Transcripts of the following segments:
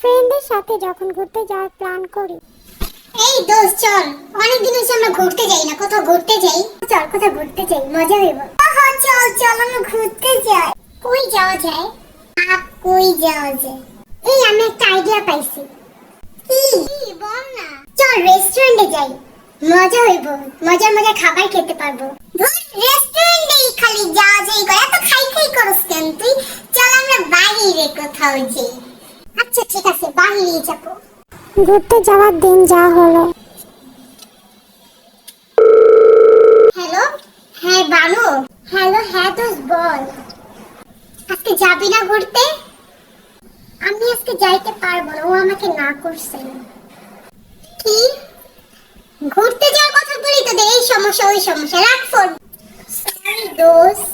ফ্রেন্ডদের সাথে যখন ঘুরতে যাওয়ার প্ল্যান করি। এই দোস্ত চল, অনেকদিন হচ্ছে আমরা ঘুরতে যাই না, কোথাও ঘুরতে যাই। চল কোথাও ঘুরতে যাই, মজা হইব। হ্যাঁ চল চল আমরা ঘুরতে যাই। কই যাওয়া যায়? কই যাওয়া যায়? এই আমি একটা আইডিয়া পাইছি। কি বল না। চল রেস্টুরেন্টে যাই, মজা হইব, মজার মজার খাবার খেতে পারবো। ধুর রেস্টুরেন্টেই খালি যাওয়া যাই করে, এত খাই খাই করস কেন তুই? চল আমরা বাইরে কোথাও যাই। আচ্ছা ঠিক আছে, বাইরেই যাবো। ঘুরতে যাওয়ার দিন যা হলো। হ্যালো, হ্যাঁ বানু। হ্যালো, হ্যাঁ দোস্ত বল। আজকে যাবি না ঘুরতে? আমি আজকে যাইতে পারবো না, ও আমাকে না করছে। কি? ঘুরতে যাওয়ার কথা বলি তোদের এই সমস্যা ওই সমস্যা, রাখ ফোন। সরি দোস্ত,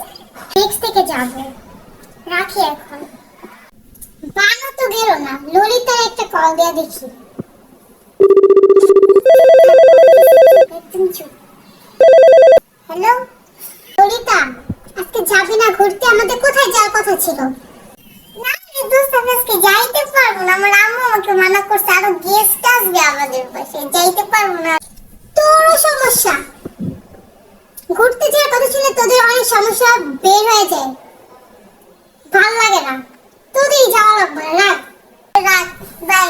নেক্সট থেকে যাবো, রাখি এখন। বানু তো গেল না, ললিতার একটা কল দেয়া দেখি। একদম চুপ। হ্যালো ললিতা, আজকে যাবি না ঘুরতে? আমাদের কোথায় যাওয়ার কথা ছিল? না রে দোস্ত, আমি আজকে যাইতে পারবো না, আমার আম্মু আমাকে মানা করছে, আরো গেস্ট আসবে আমাদের পাশে, যাইতে পারবো না। তোরও সমস্যা, ঘুরতে যাওয়ার কথা ছিল, তোদের অনেক সমস্যা বের হয়ে যায়, ভাল লাগে না, তোদেরই যাওয়া লাগবে না, রাখ রাখ, বাই।